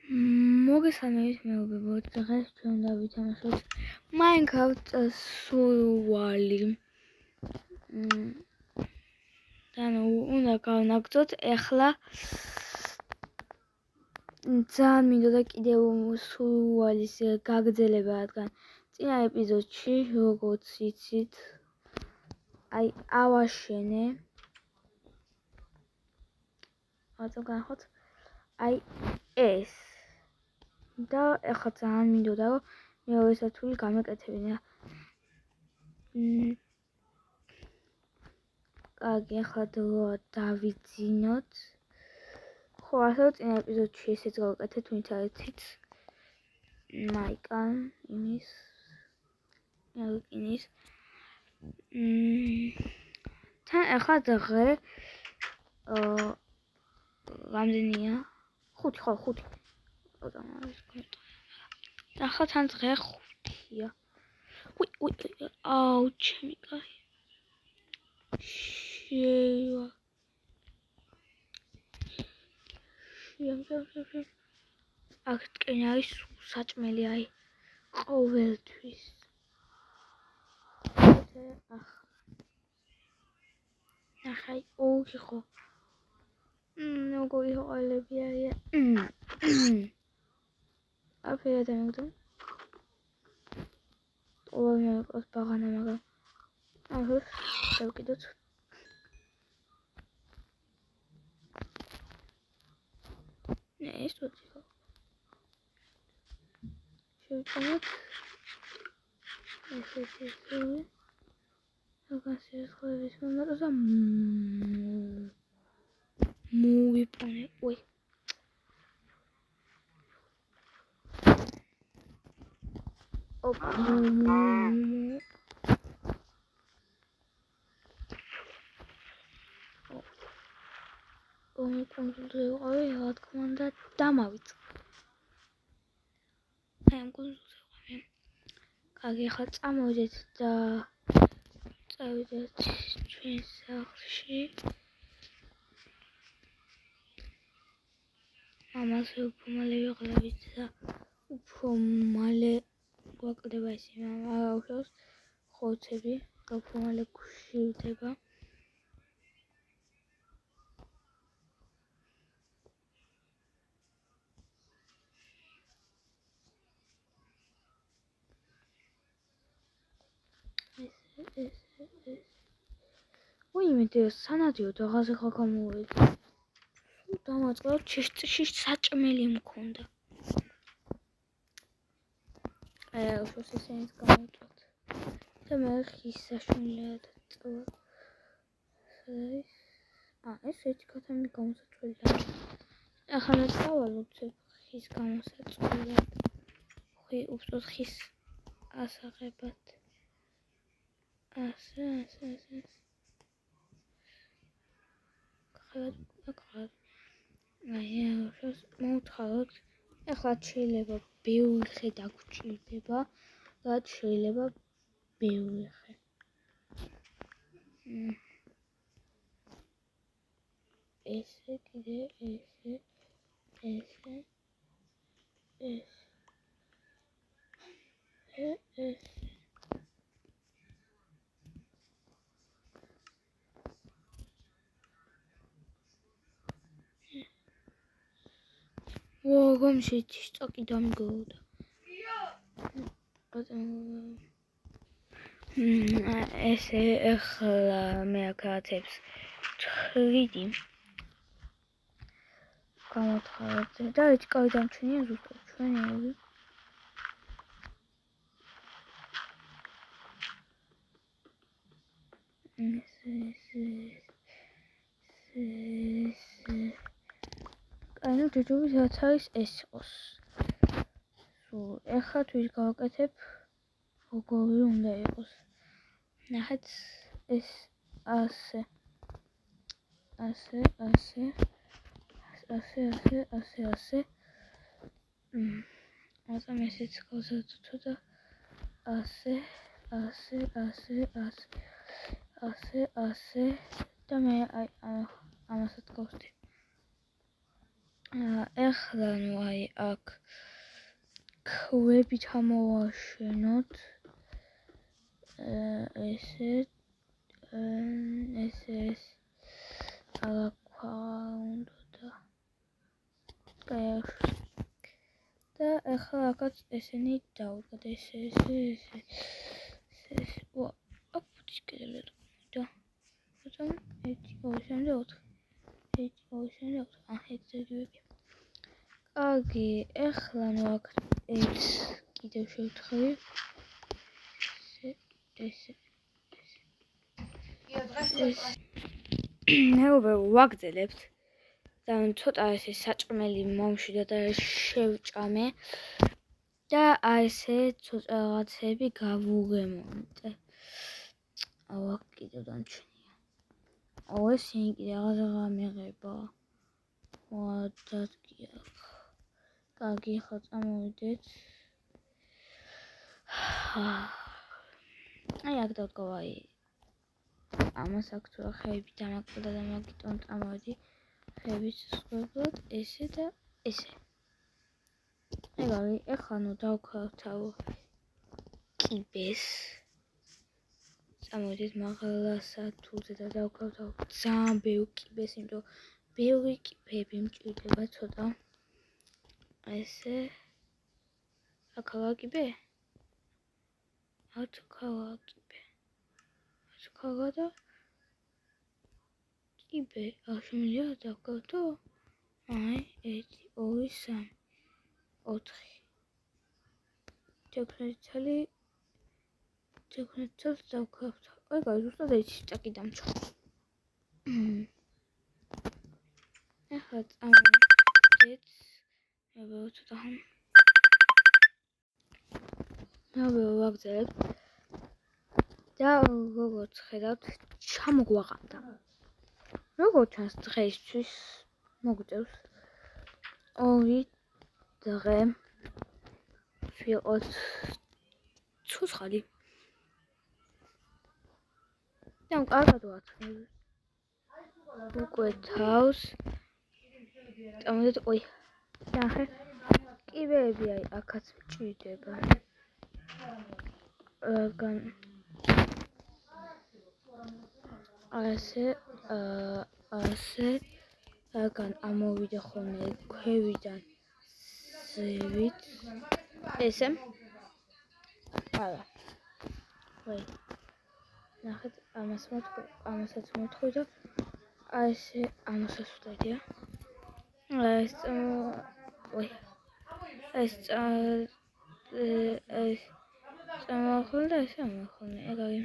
მოგესალმებით მეუბნებოდ, დღეს ჩვენ დავითამაშოთ Minecraft Survival. უნდა გავნაგზოთ ახლა ძალიან მინდოდა კიდევ Survival-ის გაგრძელება, რადგან წინა ეპიზოდში, როგორც იცით, ავაშენე ეს და ახლა ძალიან მინდოდა რომ მეორე სართული გამეკეთებინა. კარგი, ახლა დროა დავიძინოთ. ხო, ასე წინა ეპიზოდში ესეც გავაკეთეთ, ვინც არ იცით. მაიკან იმის თან ახლა დღე რამდენია? 5 ხო, 5. ახლა თან დღე 5-ია. უი, აუ, ჩემი კაი. შევა. აქ ტკენი არის საჭმელი, აი, ყოველთვის. ახლა ორი ხო. როგორი ჰყოლები არიან. აფერად ამგდო. ორი მეყოს ბაღანა, მაგრამ აჰა, დავკიდოთ. ეს თვითი ხო. შევწამოთ. ეს. აგასიას ხოების მომატა მოვიპანე. უი. ოპა. კონტროლზე ვიყავი, რა თქმა უნდა, დამავიწყე. ამ კონტროლზე ვიყავი. კარგი, ახლა წამოვიდეთ და წავიდეთ ჩვენ სახლში. ამას უფრო მალე ვიყავით და უფრო მალე გვაკლდება ეს აუშავს ხორცები, უფრო მალე გვშივდება. ეს. უი, მე სანადიო დაღაზე ხა გამოვედი. დამაწყდა ჩიშტში საჭმელი მქონდა. უშოს ისინიც გამოვწვათ. და მე ხის საშინლად წვა. ეს ერთი კათამი გამოსაწვდია. ახლა მე წავალუცებ ხის გამოსაწვდიად. უბრალოდ ხის ასაღებად. ასე. ხალხად. უშოს მოვთხაროთ. ახლა შეიძლება ბევრი ხე დაგჭირდება, რაც შეიძლება ბევრი ხე. ესე კიდე ესე. გამშეჩი სტოკი დამიგოდა. ესე ახლა მე აკეთებს თვიდი. გამოთხარეთ და ეს კავი დამჩენია ზუსტად ჩვენი ორი. ანუ ჯოჯოვის რაც არის ეს იყოს. ახლა თვითონ გავაკეთებ როგორი უნდა იყოს. ნახეთ ეს ასე. ესეც გავზარდო და ასე და მე აი ამასაც გავხდი. ეხლა ნუ აი აქ ქვებით ამოვაშენოთ ესე ალაკვა უნდა და ეხლა აქაც ესენი დავუდგათ ესე ვა აქ ფუძის კიდევ და potom 1 2 3 4 1 2 3 4 ეს ძეგლები კარგი ეხლა ნუ აქ ეს კიდევ შევთხრი ესე მეუბნე ვაგრძელებთ და ცოტა ესე საჭმელი მომშვიდე და შევჭამე და ესე ცოტა რაღაცები გავუღემონტე აუ აქ კიდევ დამჩენია აუ ესენი კიდე აღარ მიღება ვადადგი აქ კარგი ხა წამოვიდეთ აი აქ დავდგავ ამას აქ თუ ხეები დამაკლა და მაგიტომ წამოვიდი ხეების სხვებლად ესე და ესე ეგარი ეხლა ნუ დავქავთავ კიბეს წამოვიდეთ მაღლა სათულზე და დავქავთავ ძალიან ბევრი კიბეს იმიტომ ბევრი კიბები მჭირდება ცოტა ესე აქ ავაკიბე აქ ავაკიბე და კიბე აღშენილია დავკავთო აი 1 2 3 4 თექნიცალი დავკავთო აი ზუსტად ეცი წაკი დამჭო ეხლა წამოვიდეთ მეგობრებო ცოტა ვაგრძელებთ და როგორც ხედავთ ჩამოგვაყანდა როგორც ჩანს დღეისთვის მოგვიწევს 2 დღე ვიყოთ ცოცხალი და კარგად ვაცნობ უკვე თავს წამოდეთ ოი ნახე კიბეები აი აქაც მჭირდება ასე რაგან ამოვიდა ხოლმე ქვევიდან ზევით ესე არა ვაი ნახეთ ამასაც მოთხოვი და ესე ამასაც ვდადია ეს ვაი ეს წამახოლ და ესე ამახოლ ეგარი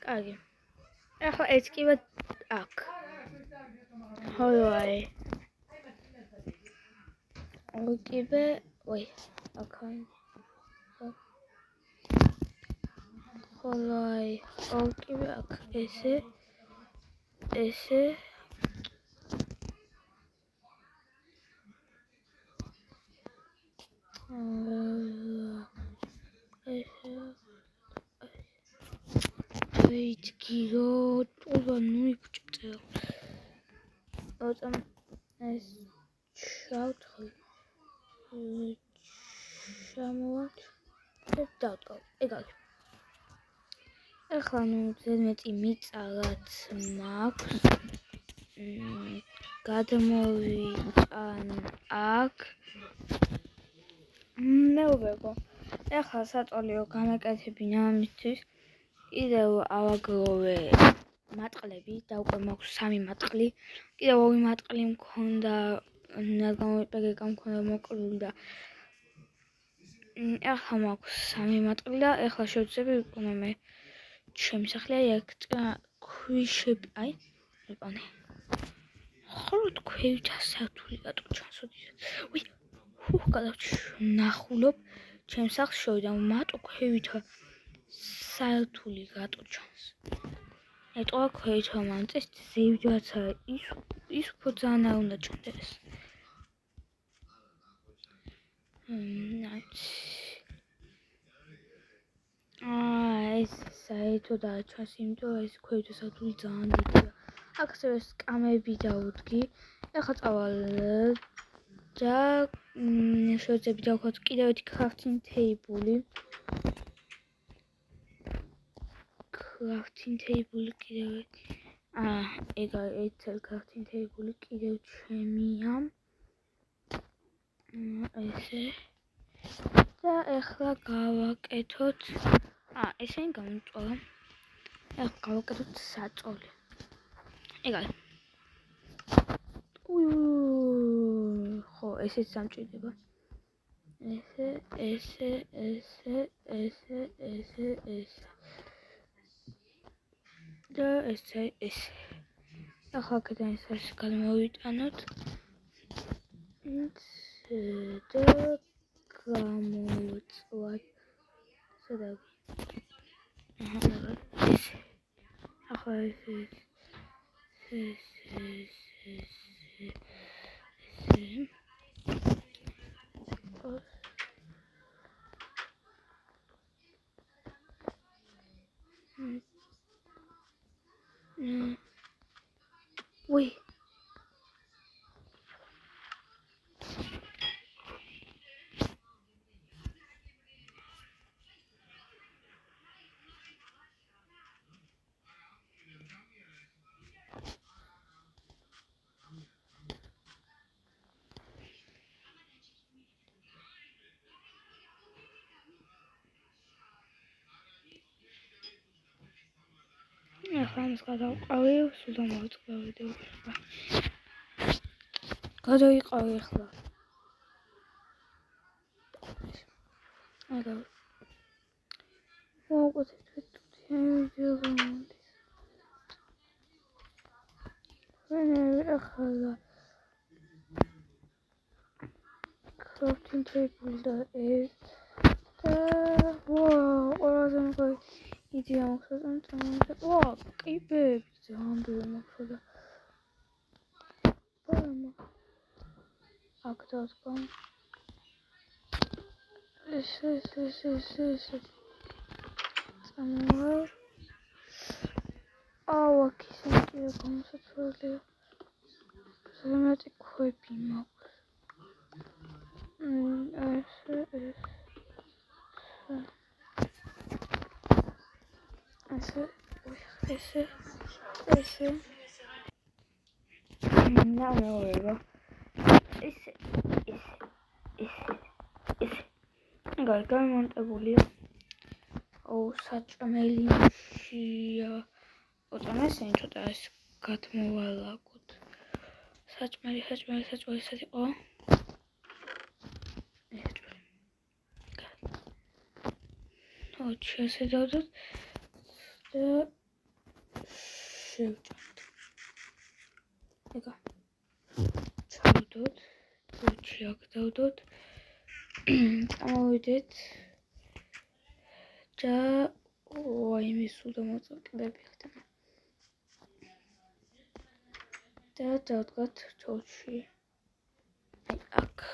კარგი ეხლა ეს კიბე აქ ჰოლოაი კიბე ვაი აქაი ჰოლოაი კიბე აქ ესე wait giro toda nu იფჭე ოწამ ეს შავთხი შემოვართ და დავდგავ ეგარი ეხლა ნუ ზედმეტი მიწალაც მაქვს გადმოვიტან აქ მეუბნებო ეხლა საწოლიო გამეკეთებინა ამისთვის კიდევ ავაგროვე მატყლები და უკვე მაქვს 3 მატყლი კიდევ 2 მატყლი მქონდა ნაგამოპეგეკა მქონდა მოკლული და ეხლა მაქვს 3 მატყლი და ეხლა შევწები უკვე მე ჩემი სახლი აი აქ ქვიშები აი მიყანე ხოლოდ ქვევით ასათული რატო ჩანსოდი ვი გადავნახულობ ჩემს სახლს შევიდა მარტო ქვევით სართული რატო ჩანს ეტყვა ქვევით მანწეს ზევიდაც ის უფრო ძალიან არ უნდა ჩანდეს ეს საერთოდ არ ჩანს იმიტომ ეს ქვევით სართული ძალიან დიდია აქ ასევე სკამები დავუდგი ეხლა წავალ და შევძები დავქოთ კიდევ ერთი crafting table. Crafting table კიდევ ეგა Excel crafting table კიდევ ჩემია. ესე და ეხლა გავაკეთოთ ესენი გამომწვავა. ეხლა გავაკეთოთ საწოლი. ეგა ხო ესეც სამჭირდება. ესე და ესე ახლა აქედან ეს გამოვიტანოთ და გამოვწვათ სადაგი ახლა ესე Wait. ახლა ამას გადავყავი, სულ დამოვიწყდები და გადავიყავი ახლა. აგა. მოვუკვეთეთ ვიდეო გამოდის. ახლა crafting table და ეს და ყველაზე მაგარი იდეა მაქვს და კიბები ძალიან ბევრი მაქვს და აქ დავსკამ ეს წამოვარ აქ ისეთი გამოსაცვლელია ზემეთი ქვები მაქვს ესე და მეურვება ესე გამონტებულია საჭმელი მშია ოტანასენ ცოტა ეს გადმოვალაგოთ საჭმელი იყო შესედავდოთ და შევჭამთ ეგა ჩავდოთ თუჩი აქ დავდოთ წამოვიდეთ და იმის სულ დამოწმყდები ხდება და დავდგათ თუჩი აქ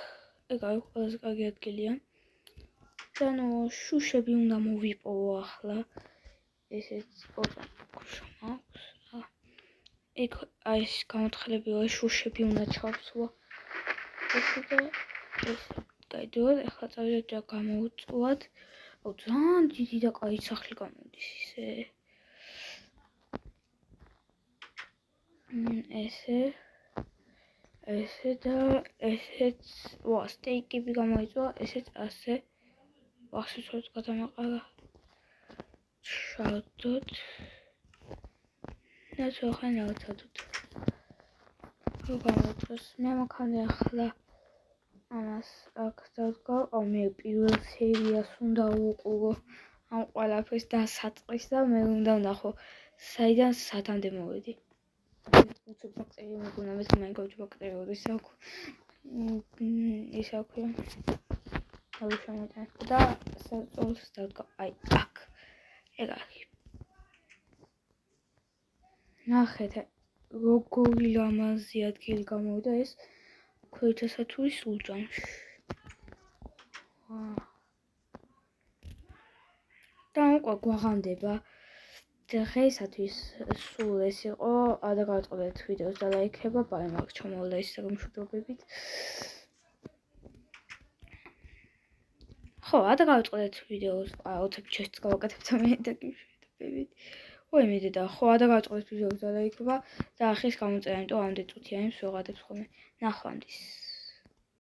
ეგა ყველაზე კარგი ადგილია და შუშები უნდა მოვიპოვო ახლა ესეც მაქვს ეგ ეს გამოთხელებია შუშები უნდა ჩავსვა ესე და ეს გაიდოთ ახლა წავიდეთ და გამოვწვათ ძალიან დიდი და კაი სახლი გამოდის ესე და ესეც სტეიკები გამოიწვა ესეც ასე ახსოვს გადამაყარა შავდოთ და ახლა დავწადოთ გამოვწვეს მე მაქანე ახლა ამას აქ დავდგავ მე პირველ სერიას უნდა უყურო ამ ყველაფერს დასაწყის და მე უნდა ვნახო საიდან სათამდე მოვედი უცებ ბაქტერია მეგონა მე მაინკრაფტ ბაქტერია ის აქვია ავიშამოთან და საწოლს დავდგავ აქ ეგ აქ ნახეთ როგორი ლამაზი ადგილი გამოვიდა ეს ქვეითასათურის სულჯანში და უკვე გვაღანდება დღეისათვის სულ ეს იყო და გავაწყობთ ვიდეოს და ლაიქება ბაი მაგ ჩამოვლა ინსტაგრამ მშვიდობებით ხო, ადა გავიწყდეთ ვიდეოს, ოცებ ჩესტს გავაკეთებთ მე და გიშვიდობებით. ой, მე დედა, ხო, ადა გავიწყდეთ ვიდეოს და იქნება და ახლის გამოწერა, იმიტომ ამდე წუთიანი ვეღადებს ხოლმე. ნახვამდის.